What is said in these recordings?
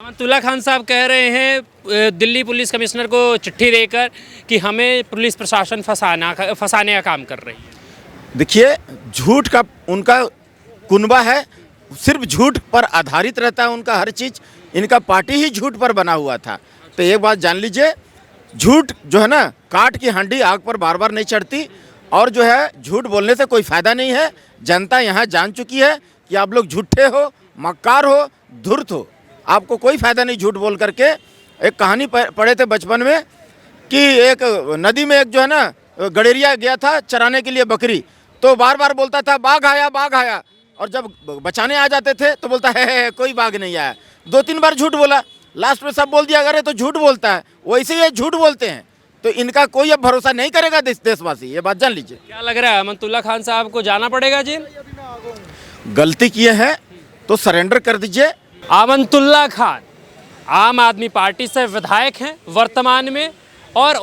अमनतुल्ला खान साहब कह रहे हैं दिल्ली पुलिस कमिश्नर को चिट्ठी देकर कि हमें पुलिस प्रशासन फंसाने का काम कर रही है। देखिए, झूठ का उनका कुनबा है, सिर्फ झूठ पर आधारित रहता है उनका हर चीज़। इनका पार्टी ही झूठ पर बना हुआ था। तो एक बात जान लीजिए, झूठ जो है ना, काट की हांडी आग पर बार बार नहीं चढ़ती। और जो है, झूठ बोलने से कोई फ़ायदा नहीं है। जनता यहाँ जान चुकी है कि आप लोग झूठे हो, मक्कार हो, धूर्त हो। आपको कोई फ़ायदा नहीं झूठ बोल करके। एक कहानी पढ़े थे बचपन में कि एक नदी में एक जो है ना गडेरिया गया था चराने के लिए बकरी, तो बार बार बोलता था बाघ आया बाघ आया, और जब बचाने आ जाते थे तो बोलता है कोई बाघ नहीं आया। 2-3 बार झूठ बोला, लास्ट में सब बोल दिया अगर तो झूठ बोलता है। वैसे ये झूठ बोलते हैं, तो इनका कोई अब भरोसा नहीं करेगा देशवासी। ये बात जान लीजिए। क्या लग रहा है अमनतुल्ला खान साहब को जाना पड़ेगा जेल? गलती किए हैं तो सरेंडर कर दीजिए। अमनतुल्ला खान आम आदमी पार्टी से विधायक हैं वर्तमान में, और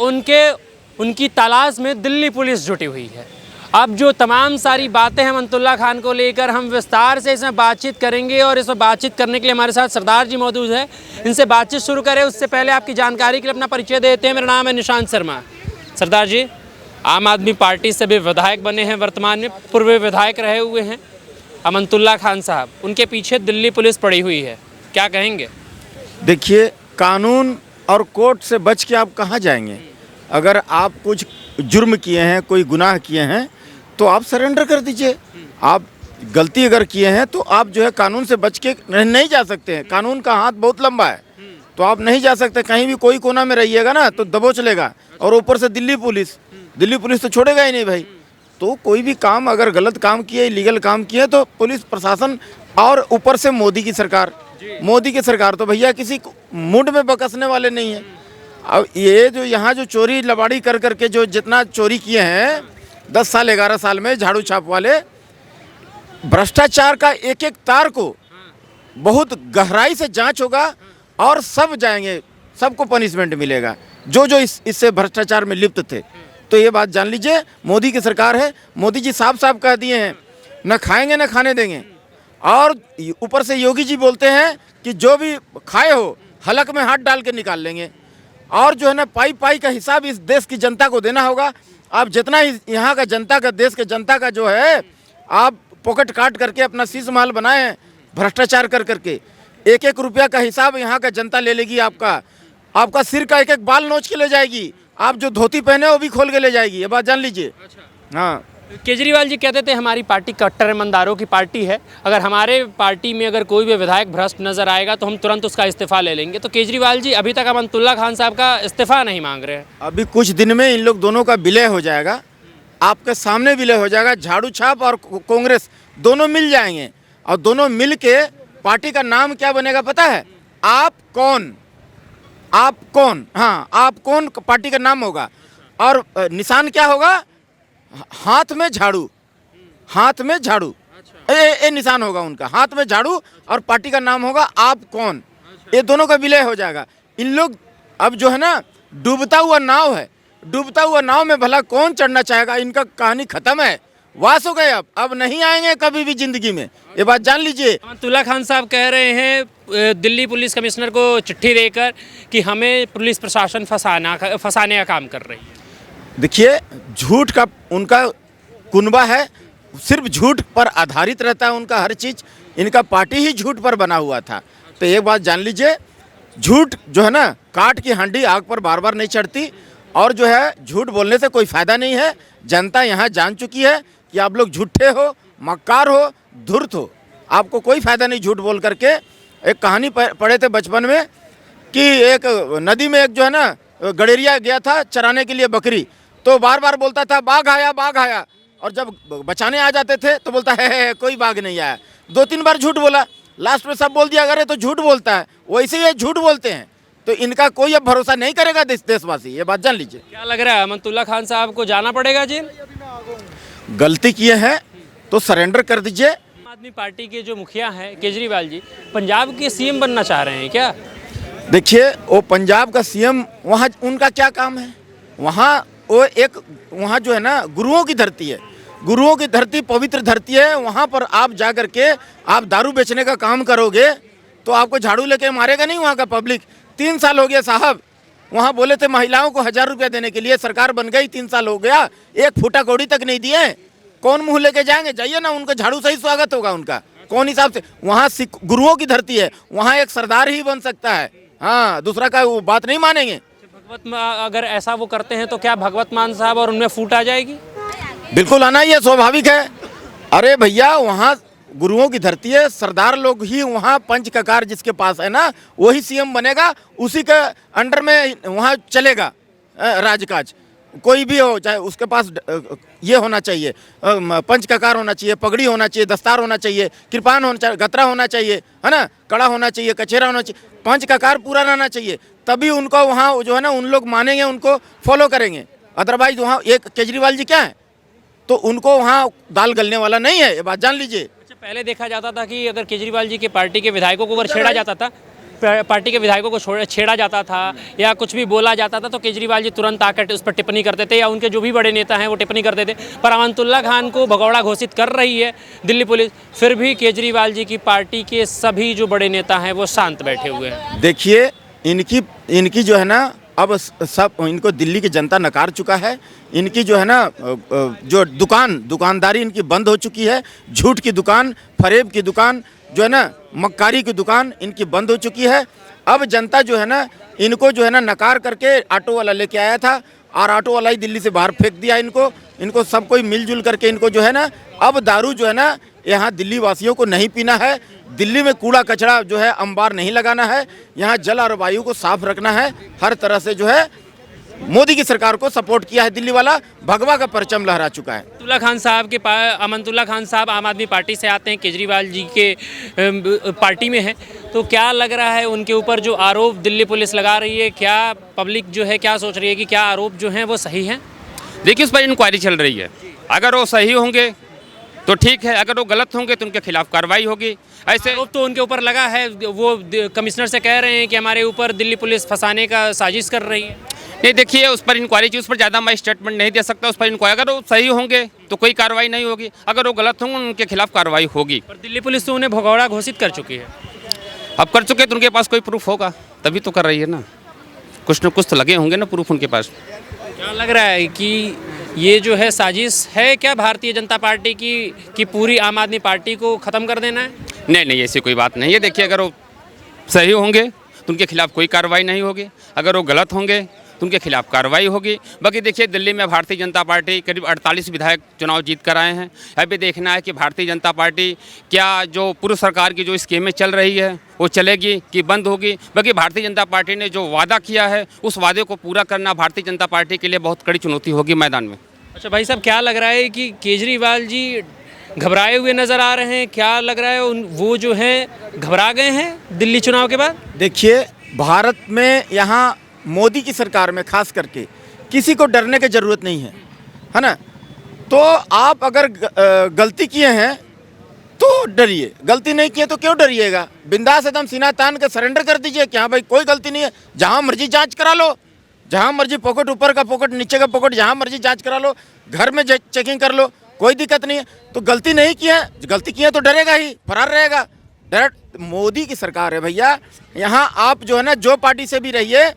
उनकी तलाश में दिल्ली पुलिस जुटी हुई है। अब जो तमाम सारी बातें हैं अमनतुल्ला खान को लेकर, हम विस्तार से इसमें बातचीत करेंगे। और इसमें बातचीत करने के लिए हमारे साथ सरदार जी मौजूद हैं। इनसे बातचीत शुरू करें उससे पहले आपकी जानकारी के लिए अपना परिचय देते हैं। मेरा नाम है निशांत शर्मा। सरदार जी, आम आदमी पार्टी से भी विधायक बने हैं वर्तमान में, पूर्व विधायक रहे हुए हैं अमनतुल्ला खान साहब, उनके पीछे दिल्ली पुलिस पड़ी हुई है, क्या कहेंगे? देखिए, कानून और कोर्ट से बच के आप कहाँ जाएंगे? अगर आप कुछ जुर्म किए हैं, कोई गुनाह किए हैं, तो आप सरेंडर कर दीजिए। आप गलती अगर किए हैं तो आप जो है कानून से बच के नहीं जा सकते हैं। कानून का हाथ बहुत लंबा है, तो आप नहीं जा सकते। कहीं भी कोई कोना में रहिएगा ना तो दबोच लेगा, और ऊपर से दिल्ली पुलिस तो छोड़ेगा ही नहीं भाई। तो कोई भी काम अगर गलत काम किए, इलीगल काम किए, तो पुलिस प्रशासन, और ऊपर से मोदी की सरकार तो भैया किसी मुंड में बकसने वाले नहीं है। अब ये जो यहाँ जो चोरी लबाड़ी कर करके जो जितना चोरी किए हैं 10 साल 11 साल में, झाड़ू छाप वाले, भ्रष्टाचार का एक एक तार को बहुत गहराई से जांच होगा, और सब जाएंगे, सबको पनिशमेंट मिलेगा जो इससे भ्रष्टाचार में लिप्त थे। तो ये बात जान लीजिए, मोदी की सरकार है। मोदी जी साफ साफ कह दिए हैं, न खाएंगे न खाने देंगे। और ऊपर से योगी जी बोलते हैं कि जो भी खाए हो हलक में हाथ डाल के निकाल लेंगे। और जो है ना, पाई का हिसाब इस देश की जनता को देना होगा। आप जितना ही यहाँ का जनता का, देश के जनता का जो है, आप पॉकेट काट करके अपना शीश महल बनाए हैं भ्रष्टाचार कर करके। 1-1 रुपया का हिसाब यहाँ का जनता ले लेगी। आपका सिर का 1-1 बाल नोच के ले जाएगी। आप जो धोती पहने वो भी खोल के ले जाएगी। ये बात जान लीजिए। हाँ, केजरीवाल जी कहते थे हमारी पार्टी कट्टर ईमानदारों की पार्टी है, अगर हमारे पार्टी में अगर कोई भी विधायक भ्रष्ट नजर आएगा तो हम तुरंत उसका इस्तीफा ले लेंगे। तो केजरीवाल जी अभी तक अमनतुल्ला खान साहब का इस्तीफा नहीं मांग रहे हैं। अभी कुछ दिन में इन लोग दोनों का विलय हो जाएगा, आपके सामने विलय हो जाएगा। झाड़ू छाप और कांग्रेस दोनों मिल जाएंगे, और दोनों मिल के पार्टी का नाम क्या बनेगा पता है? आप कौन। हाँ, आप कौन पार्टी का नाम होगा। और निशान क्या होगा? हाथ में झाड़ू। ये निशान होगा उनका, हाथ में झाड़ू, और पार्टी का नाम होगा आप कौन। ये दोनों का विलय हो जाएगा। इन लोग अब जो है ना, डूबता हुआ नाव है, डूबता हुआ नाव में भला कौन चढ़ना चाहेगा? इनका कहानी खत्म है, वास हो गए। अब नहीं आएंगे कभी भी जिंदगी में। ये बात जान लीजिए। अमनतुल्ला खान साहब कह रहे हैं दिल्ली पुलिस कमिश्नर को चिट्ठी देकर कि हमें पुलिस प्रशासन फंसाने का काम कर रही है। देखिए, झूठ का उनका कुनबा है, सिर्फ झूठ पर आधारित रहता है उनका हर चीज़। इनका पार्टी ही झूठ पर बना हुआ था। तो एक बात जान लीजिए, झूठ जो है ना, काट की हांडी आग पर बार बार नहीं चढ़ती। और जो है, झूठ बोलने से कोई फ़ायदा नहीं है। जनता यहाँ जान चुकी है कि आप लोग झूठे हो, मक्कार हो, धूर्त हो। आपको कोई फ़ायदा नहीं झूठ बोल करके। एक कहानी पढ़े थे बचपन में कि एक नदी में एक जो है ना गडेरिया गया था चराने के लिए बकरी, तो बार बार बोलता था बाघ आया बाघ आया, और जब बचाने आ जाते थे तो बोलता है कोई बाघ नहीं आया। 2-3 बार झूठ बोला, लास्ट में सब बोल दिया अगर तो झूठ बोलता है। वैसे ये झूठ बोलते हैं, तो इनका कोई अब भरोसा नहीं करेगा देशवासी। ये बात जान लीजिए। क्या लग रहा है अमनतुल्ला खान साहब को जाना पड़ेगा जेल? गलती किए हैं तो सरेंडर कर दीजिए। आम आदमी पार्टी के जो मुखिया हैं केजरीवाल जी, पंजाब के सीएम बनना चाह रहे हैं क्या? देखिए, वो पंजाब का सीएम, वहाँ उनका क्या काम है? वहाँ जो है ना, गुरुओं की धरती है। गुरुओं की धरती पवित्र धरती है। वहाँ पर आप जा कर के आप दारू बेचने का काम करोगे तो आपको झाड़ू लेके मारेगा नहीं वहाँ का पब्लिक। 3 साल हो गया साहब, वहाँ बोले थे महिलाओं को 1000 रुपया देने के लिए, सरकार बन गई, 3 साल हो गया, एक फूटा कौड़ी तक नहीं दिए। कौन मुंह लेके जाएंगे? जाइए ना, उनको झाड़ू से ही स्वागत होगा उनका। कौन हिसाब से? वहाँ गुरुओं की धरती है, वहाँ एक सरदार ही बन सकता है। हाँ, दूसरा का वो बात नहीं मानेंगे। अगर ऐसा वो करते हैं तो क्या भगवत मान साहब और उनमें फूट आ जाएगी? बिल्कुल आना, ये स्वाभाविक है। अरे भैया, वहाँ गुरुओं की धरती है, सरदार लोग ही वहाँ पंच ककार जिसके पास है ना, वही सीएम बनेगा, उसी के अंडर में वहाँ चलेगा राजकाज। कोई भी हो, चाहे उसके पास ये होना चाहिए, पंच ककार होना चाहिए, पगड़ी होना चाहिए, दस्तार होना चाहिए, कृपान होना चाहिए, गतरा होना चाहिए, है ना, कड़ा होना चाहिए, कचेरा होना चाहिए, पंच ककार पूरा रहना चाहिए। तभी उनको वहाँ जो है ना, उन लोग मानेंगे, उनको फॉलो करेंगे। अदरवाइज वहाँ एक केजरीवाल जी क्या है, तो उनको वहाँ दाल गलने वाला नहीं है, ये बात जान लीजिए। अच्छा, पहले देखा जाता था कि अगर केजरीवाल जी के पार्टी के विधायकों को अगर छेड़ा जाता था, पार्टी के विधायकों को छेड़ा जाता था या कुछ भी बोला जाता था, तो केजरीवाल जी तुरंत आकर उस पर टिप्पणी करते थे, या उनके जो भी बड़े नेता हैं वो टिप्पणी करते थे। पर अमानतुल्लाह खान को भगौड़ा घोषित कर रही है दिल्ली पुलिस, फिर भी केजरीवाल जी की पार्टी के सभी जो बड़े नेता हैं वो शांत बैठे हुए हैं। देखिए, इनकी जो है ना, अब सब इनको दिल्ली की जनता नकार चुका है। इनकी जो है ना, जो दुकानदारी इनकी बंद हो चुकी है। झूठ की दुकान, फरेब की दुकान, जो है ना, मक्कारी की दुकान इनकी बंद हो चुकी है। अब जनता जो है ना, इनको जो है ना नकार करके ऑटो वाला लेके आया था, और ऑटो वाला ही दिल्ली से बाहर फेंक दिया इनको सब कोई मिलजुल करके इनको जो है ना, अब दारू जो है ना, यहाँ दिल्ली वासियों को नहीं पीना है। दिल्ली में कूड़ा कचरा जो है अंबार नहीं लगाना है। यहाँ जल और वायु को साफ रखना है। हर तरह से जो है मोदी की सरकार को सपोर्ट किया है दिल्ली वाला, भगवा का परचम लहरा चुका है। अमानतुल्लाह खान साहब के अमानतुल्लाह खान साहब आम आदमी पार्टी से आते हैं, केजरीवाल जी के पार्टी में हैं, तो क्या लग रहा है उनके ऊपर जो आरोप दिल्ली पुलिस लगा रही है, क्या पब्लिक जो है क्या सोच रही है कि क्या आरोप जो हैं वो सही हैं? देखिए, उस पर इंक्वायरी चल रही है। अगर वो सही होंगे तो ठीक है, अगर वो गलत होंगे तो उनके खिलाफ कार्रवाई होगी। ऐसे आरोप तो उनके ऊपर लगा है, वो कमिश्नर से कह रहे हैं कि हमारे ऊपर दिल्ली पुलिस फंसाने का साजिश कर रही है। नहीं, देखिए, उस पर इंक्वायरी की, उस पर ज़्यादा मैं स्टेटमेंट नहीं दे सकता। उस पर इंक्वायरी, अगर वो सही होंगे तो कोई कार्रवाई नहीं होगी, अगर वो गलत होंगे उनके खिलाफ कार्रवाई होगी। पर दिल्ली पुलिस तो उन्हें भगौड़ा घोषित कर चुकी है। अब कर चुके तो उनके पास कोई प्रूफ होगा, तभी तो कर रही है ना। कुछ न कुछ तो लगे होंगे ना प्रूफ उनके पास। क्या लग रहा है कि ये जो है साजिश है क्या भारतीय जनता पार्टी की कि पूरी आम आदमी पार्टी को ख़त्म कर देना है? नहीं, ऐसी कोई बात नहीं है। देखिए, अगर वो सही होंगे तो उनके खिलाफ कोई कार्रवाई नहीं होगी, अगर वो गलत होंगे तो उनके खिलाफ कार्रवाई होगी। बाकी देखिए, दिल्ली में भारतीय जनता पार्टी करीब 48 विधायक चुनाव जीत कर आए हैं। अभी देखना है कि भारतीय जनता पार्टी क्या जो पूर्व सरकार की जो स्कीमें चल रही है वो चलेगी कि बंद होगी। बाकी भारतीय जनता पार्टी ने जो वादा किया है उस वादे को पूरा करना भारतीय जनता पार्टी के लिए बहुत कड़ी चुनौती होगी मैदान में। अच्छा भाई साहब, क्या लग रहा है कि केजरीवाल जी घबराए हुए नज़र आ रहे हैं? क्या लग रहा है वो जो हैं घबरा गए हैं दिल्ली चुनाव के बाद? देखिए, भारत में यहाँ मोदी की सरकार में खास करके किसी को डरने की ज़रूरत नहीं है ना। तो आप अगर गलती किए हैं तो डरिए, गलती नहीं किए तो क्यों डरिएगा? बिंदास एकदम सीना तान के सरेंडर कर दीजिए कि हाँ भाई कोई गलती नहीं है। जहाँ मर्जी जांच करा लो, जहाँ मर्जी पॉकेट, ऊपर का पॉकेट, नीचे का पॉकेट, जहाँ मर्जी जांच करा लो, घर में चेकिंग कर लो, कोई दिक्कत नहीं है। तो गलती नहीं की है, गलती की है तो डरेगा ही, फरार रहेगा। डायरेक्ट मोदी की सरकार है भैया। यहाँ आप जो है ना, जो पार्टी से भी रहिए,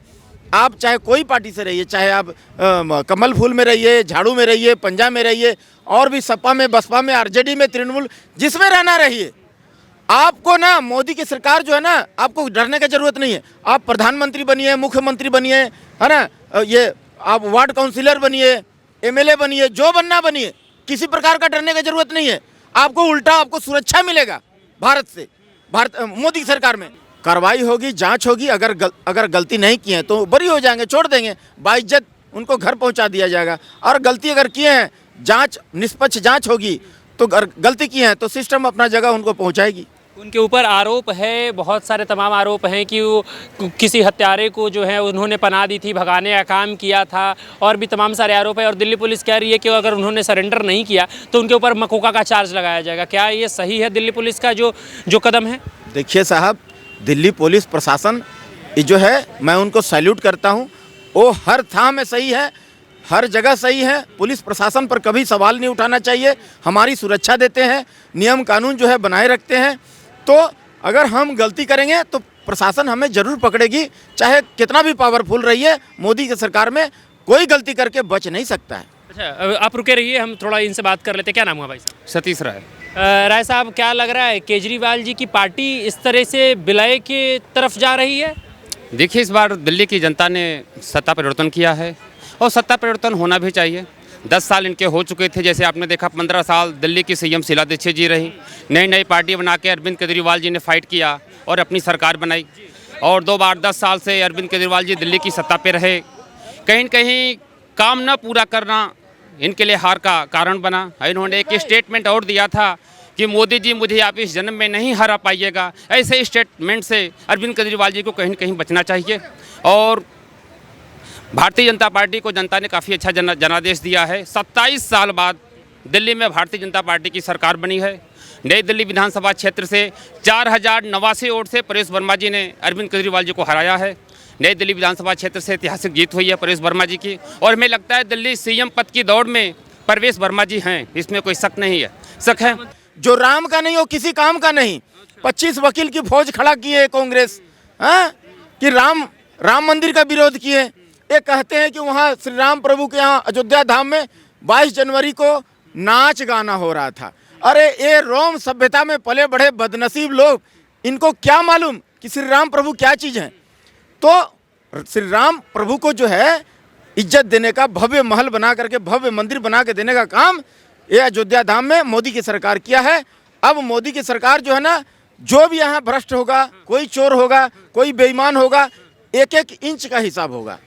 आप चाहे कोई पार्टी से रहिए, चाहे आप कमल फूल में रहिए, झाड़ू में रहिए, पंजा में रहिए, और भी सपा में, बसपा में, आरजेडी में, तृणमूल, जिसमें रहना रहिए, आपको ना मोदी की सरकार जो है ना, आपको डरने की जरूरत नहीं है। आप प्रधानमंत्री बनिए, मुख्यमंत्री बनिए, है ना, ये आप वार्ड काउंसिलर बनिए, एमएलए बनिए, जो बनना बनिए, किसी प्रकार का डरने की जरूरत नहीं है। आपको उल्टा आपको सुरक्षा मिलेगा भारत से, मोदी की सरकार में। कार्रवाई होगी, जांच होगी। अगर गलती नहीं की है तो बरी हो जाएंगे, छोड़ देंगे, बाइज्जत उनको घर पहुंचा दिया जाएगा। और गलती अगर किए हैं, जांच, निष्पक्ष जांच होगी, तो गलती की है तो सिस्टम अपना जगह उनको पहुंचाएगी। उनके ऊपर आरोप है, बहुत सारे तमाम आरोप हैं कि वो किसी हत्यारे को जो है उन्होंने पनाह दी थी, भगाने का काम किया था, और भी तमाम सारे आरोप है। और दिल्ली पुलिस कह रही है कि अगर उन्होंने सरेंडर नहीं किया तो उनके ऊपर मकोका का चार्ज लगाया जाएगा। क्या ये सही है दिल्ली पुलिस का जो कदम है? देखिए साहब, दिल्ली पुलिस प्रशासन जो है, मैं उनको सैल्यूट करता हूँ। वो हर थाह में सही है, हर जगह सही है। पुलिस प्रशासन पर कभी सवाल नहीं उठाना चाहिए। हमारी सुरक्षा देते हैं, नियम कानून जो है बनाए रखते हैं। तो अगर हम गलती करेंगे तो प्रशासन हमें जरूर पकड़ेगी, चाहे कितना भी पावरफुल रही है। मोदी की सरकार में कोई गलती करके बच नहीं सकता है। अच्छा, आप रुके रहिए, हम थोड़ा इनसे बात कर लेते हैं। क्या नाम हुआ भाई साहब? सतीश राय। राय साहब, क्या लग रहा है केजरीवाल जी की पार्टी इस तरह से विलय की तरफ जा रही है? देखिए, इस बार दिल्ली की जनता ने सत्ता परिवर्तन किया है और सत्ता परिवर्तन होना भी चाहिए। 10 साल इनके हो चुके थे, जैसे आपने देखा 15 साल दिल्ली की सीएम शीला दीक्षित जी रही। नई नई पार्टी बना के अरविंद केजरीवाल जी ने फाइट किया और अपनी सरकार बनाई, और 2 बार 10 साल से अरविंद केजरीवाल जी दिल्ली की सत्ता पे रहे। कहीं न कहीं काम न पूरा करना इनके लिए हार का कारण बना। इन्होंने एक स्टेटमेंट और दिया था कि मोदी जी, मुझे आप इस जन्म में नहीं हरा पाइएगा। ऐसे स्टेटमेंट से अरविंद केजरीवाल जी को कहीं न कहीं बचना चाहिए। और भारतीय जनता पार्टी को जनता ने काफ़ी अच्छा जनादेश दिया है। 27 साल बाद दिल्ली में भारतीय जनता पार्टी की सरकार बनी है। नई दिल्ली विधानसभा क्षेत्र से 4089 वोट से परेश वर्मा जी ने अरविंद केजरीवाल जी को हराया है। नई दिल्ली विधानसभा क्षेत्र से ऐतिहासिक जीत हुई है परेश वर्मा जी की, और हमें लगता है दिल्ली सीएम पद की दौड़ में परेश वर्मा जी हैं, इसमें कोई शक नहीं है। शक है जो राम का नहीं, वो किसी काम का नहीं। 25 वकील की फौज खड़ा की है कांग्रेस, हाँ, कि राम मंदिर का विरोध किए। ये कहते हैं कि वहाँ श्री राम प्रभु के यहाँ अयोध्या धाम में 22 जनवरी को नाच गाना हो रहा था। अरे ये रोम सभ्यता में पले बढ़े बदनसीब लोग, इनको क्या मालूम कि श्री राम प्रभु क्या चीज़ है। तो श्री राम प्रभु को जो है इज्जत देने का, भव्य महल बना करके, भव्य मंदिर बना के देने का काम ये अयोध्या धाम में मोदी की सरकार किया है। अब मोदी की सरकार जो है ना, जो भी यहाँ भ्रष्ट होगा, कोई चोर होगा, कोई बेईमान होगा, एक एक इंच का हिसाब होगा।